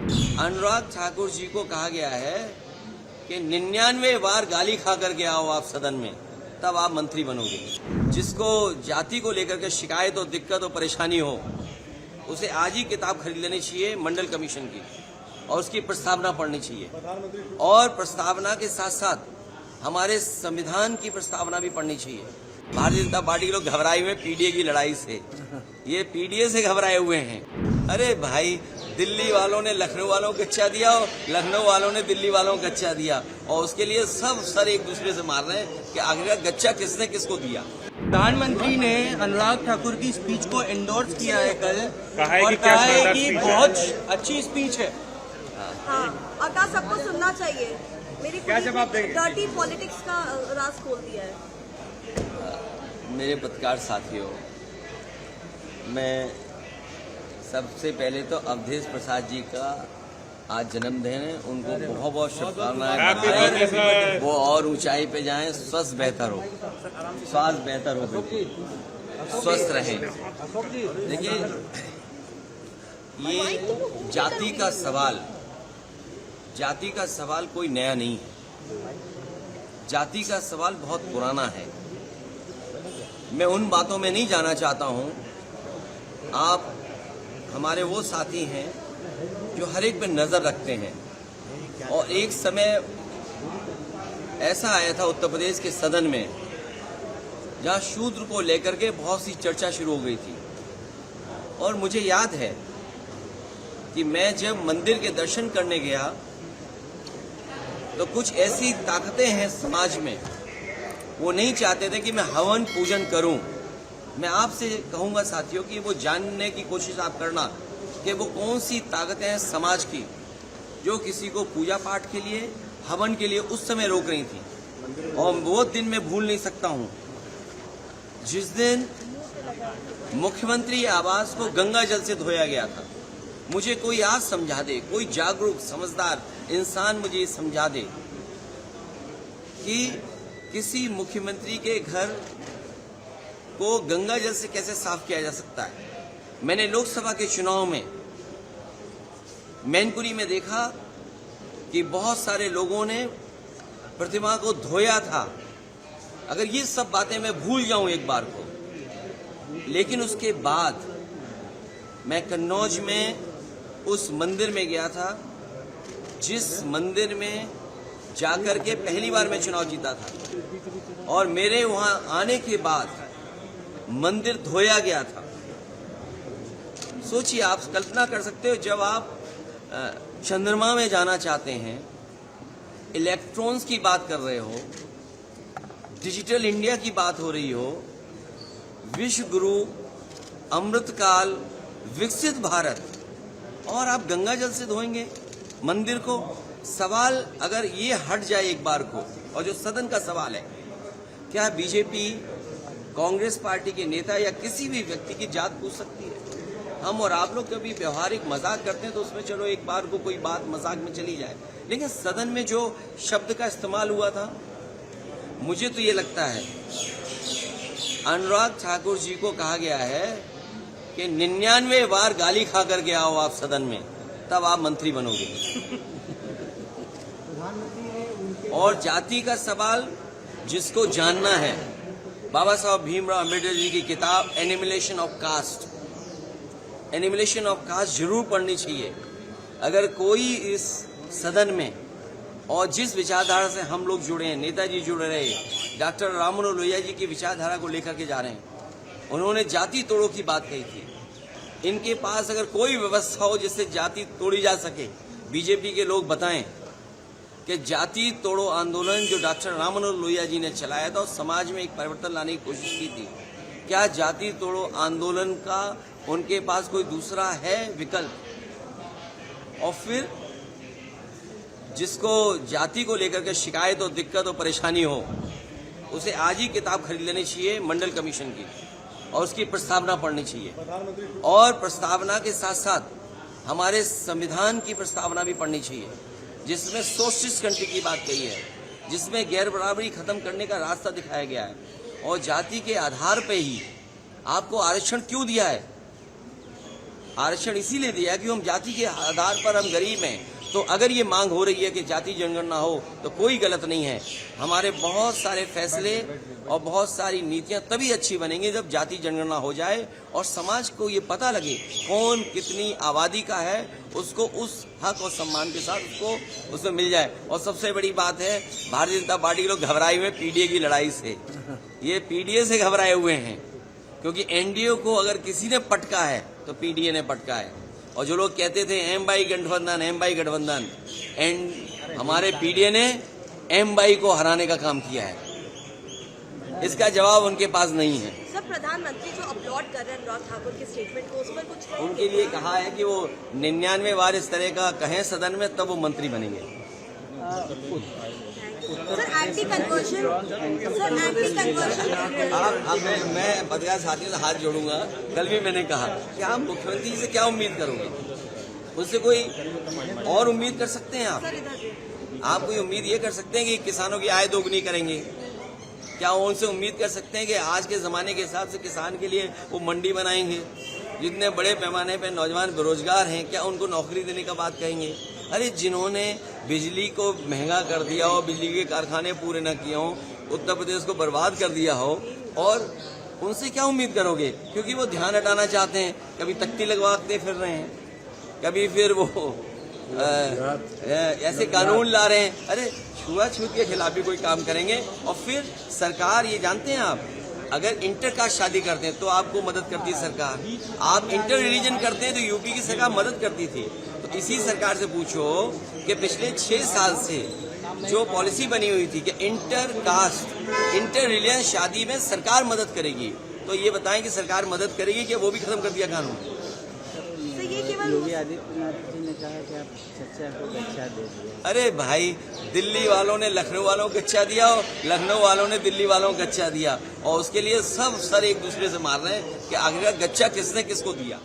अनुराग ठाकुर जी को कहा गया है कि 99 बार गाली खा करके आओ आप सदन में, तब आप मंत्री बनोगे। जिसको जाति को लेकर के शिकायत और दिक्कत और परेशानी हो, उसे आज ही किताब खरीद लेनी चाहिए मंडल कमीशन की और उसकी प्रस्तावना पढ़नी चाहिए। और प्रस्तावना के साथ साथ हमारे संविधान की प्रस्तावना भी पढ़नी चाहिए। भारतीय जनता पार्टी के लोग घबराए हुए पीडीए की लड़ाई से, ये पीडीए से घबराए हुए हैं। अरे भाई, दिल्ली वालों ने लखनऊ वालों को गच्चा दिया और लखनऊ वालों ने दिल्ली वालों को गच्चा दिया, और उसके लिए सब सर एक दूसरे से मार रहे हैं कि आखिर गच्चा किसने किसको दिया। प्रधानमंत्री ने अनुराग ठाकुर की स्पीच को एंडोर्स किया है कल, और कहा है कि बहुत अच्छी स्पीच है। हाँ, और कहा सबको सुनना चाहिए। मेरी क्या जवाब देंगे? डर्टी पॉलिटिक्स का राज खोल दिया है। मेरे पत्रकार साथियों, मैं सबसे पहले तो अवधेश प्रसाद जी का आज जन्मदिन है, उनको बहुत बहुत शुभकामनाएं, बधाई। वो और ऊंचाई पे जाएं, स्वास्थ्य बेहतर हो, स्वस्थ रहें। देखिए, ये जाति का सवाल कोई नया नहीं है। जाति का सवाल बहुत पुराना है। मैं उन बातों में नहीं जाना चाहता हूं। आप हमारे वो साथी हैं जो हर एक पे नजर रखते हैं, और एक समय ऐसा आया था उत्तर प्रदेश के सदन में जहां शूद्र को लेकर के बहुत सी चर्चा शुरू हो गई थी। और मुझे याद है कि मैं जब मंदिर के दर्शन करने गया तो कुछ ऐसी ताकतें हैं समाज में, वो नहीं चाहते थे कि मैं हवन पूजन करूं। मैं आपसे कहूंगा साथियों कि वो जानने की कोशिश आप करना कि वो कौन सी ताकतें हैं समाज की जो किसी को पूजा पाठ के लिए, हवन के लिए उस समय रोक रही थी। और वो दिन मैं भूल नहीं सकता हूं जिस दिन मुख्यमंत्री आवास को गंगा जल से धोया गया था। मुझे कोई आज समझा दे, कोई जागरूक समझदार इंसान मुझे ये समझा दे कि किसी मुख्यमंत्री के घर को गंगा जल से कैसे साफ किया जा सकता है। मैंने लोकसभा के चुनाव में मैनपुरी में देखा कि बहुत सारे लोगों ने प्रतिमा को धोया था। अगर ये सब बातें मैं भूल जाऊं एक बार को, लेकिन उसके बाद मैं कन्नौज में उस मंदिर में गया था जिस मंदिर में जाकर के पहली बार मैं चुनाव जीता था, और मेरे वहां आने के बाद मंदिर धोया गया था। सोचिए, आप कल्पना कर सकते हो, जब आप चंद्रमा में जाना चाहते हैं, इलेक्ट्रॉन्स की बात कर रहे हो, डिजिटल इंडिया की बात हो रही हो, विश्व गुरु, अमृतकाल, विकसित भारत, और आप गंगा जल से धोएंगे मंदिर को। सवाल अगर ये हट जाए एक बार को, और जो सदन का सवाल है, क्या बीजेपी, कांग्रेस पार्टी के नेता या किसी भी व्यक्ति की जात पूछ सकती है? हम और आप लोग कभी व्यवहारिक मजाक करते हैं तो उसमें चलो एक बार को कोई बात मजाक में चली जाए, लेकिन सदन में जो शब्द का इस्तेमाल हुआ था, मुझे तो ये लगता है अनुराग ठाकुर जी को कहा गया है कि 99 बार गाली खा करके आओ आप सदन में, तब आप मंत्री बनोगे। और जाति का सवाल जिसको जानना है, बाबा साहब भीमराव अम्बेडकर जी की किताब एनिमिलेशन ऑफ कास्ट जरूर पढ़नी चाहिए। अगर कोई इस सदन में, और जिस विचारधारा से हम लोग जुड़े हैं, नेताजी जुड़े रहे, डॉक्टर राम मनोहर लोहिया जी की विचारधारा को लेकर के जा रहे हैं, उन्होंने जाति तोड़ो की बात कही थी। इनके पास अगर कोई व्यवस्था हो जिससे जाति तोड़ी जा सके, बीजेपी के लोग बताएं कि जाति तोड़ो आंदोलन जो डॉक्टर राम मनोहर लोहिया जी ने चलाया था और समाज में एक परिवर्तन लाने की कोशिश की थी, क्या जाति तोड़ो आंदोलन का उनके पास कोई दूसरा है विकल्प? और फिर जिसको जाति को लेकर के शिकायत और दिक्कत और परेशानी हो, उसे आज ही किताब खरीद लेनी चाहिए मंडल कमीशन की और उसकी प्रस्तावना पढ़नी चाहिए। और प्रस्तावना के साथ साथ हमारे संविधान की प्रस्तावना भी पढ़नी चाहिए, जिसमें सोशलिस्ट कंट्री की बात कही है, जिसमें गैर बराबरी खत्म करने का रास्ता दिखाया गया है। और जाति के आधार पे ही आपको आरक्षण क्यों दिया है? आरक्षण इसीलिए दिया कि हम जाति के आधार पर हम गरीब हैं। तो अगर ये मांग हो रही है कि जाति जनगणना हो तो कोई गलत नहीं है। हमारे बहुत सारे फैसले और बहुत सारी नीतियां तभी अच्छी बनेंगी जब जाति जनगणना हो जाए और समाज को ये पता लगे कौन कितनी आबादी का है, उसको उस हक और सम्मान के साथ उसको उसमें मिल जाए। और सबसे बड़ी बात है, भारतीय जनता पार्टी के लोग घबराए हुए पीडीए की लड़ाई से। ये पीडीए से घबराए हुए हैं क्योंकि एनडीए को अगर किसी ने पटका है तो पीडीए ने पटका है। और जो लोग कहते थे एम बाई गठबंधन, हमारे पीडीए ने एम बाई को हराने का काम किया है। इसका जवाब उनके पास नहीं है। सर, प्रधानमंत्री जो अपलोड कर रहे हैं अनुराग ठाकुर के स्टेटमेंट को, उस पर कुछ है? उनके लिए कहा है कि वो 99 बार इस तरह का कहें सदन में तब वो मंत्री बनेंगे। सर, एंटी कन्वर्जन मैं पत्रकार साथियों से हाथ जोड़ूंगा। कल भी मैंने कहा कि आप मुख्यमंत्री से क्या उम्मीद करोगे, उससे कोई और उम्मीद कर सकते हैं आप कोई उम्मीद ये कर सकते हैं कि किसानों की आय दोगुनी करेंगे? क्या उनसे उम्मीद कर सकते हैं कि आज के जमाने के हिसाब से किसान के लिए वो मंडी बनाएंगे? जितने बड़े पैमाने पर नौजवान बेरोजगार हैं, क्या उनको नौकरी देने का बात कहेंगे? अरे जिन्होंने बिजली को महंगा कर दिया हो, बिजली के कारखाने पूरे न किए हो, उत्तर प्रदेश को बर्बाद कर दिया हो, और उनसे क्या उम्मीद करोगे? क्योंकि वो ध्यान हटाना चाहते हैं। कभी तख्ती लगवाते फिर रहे हैं, कभी फिर वो ऐसे कानून ला रहे हैं। अरे छुआछूत के खिलाफ भी कोई काम करेंगे। और फिर सरकार, ये जानते हैं आप, अगर इंटरकास्ट शादी करते हैं तो आपको मदद करती है सरकार। आप इंटर रिलीजन करते हैं तो यूपी की सरकार मदद करती थी। तो इसी सरकार से पूछो कि पिछले 6 साल से जो पॉलिसी बनी हुई थी कि इंटर कास्ट इंटर रिलीजन शादी में सरकार मदद करेगी, तो ये बताएं कि सरकार मदद करेगी कि वो भी खत्म कर दिया कानून? ये केवल योगी आदित्यनाथ जी ने कहा कि आप चर्चा को गच्छा दे दिया। अरे भाई, दिल्ली वालों ने लखनऊ वालों को गच्छा दिया और लखनऊ वालों ने दिल्ली वालों को गच्छा दिया, और उसके लिए सब सर एक दूसरे से मार रहे हैं कि आखिर गच्छा किसने किसको दिया।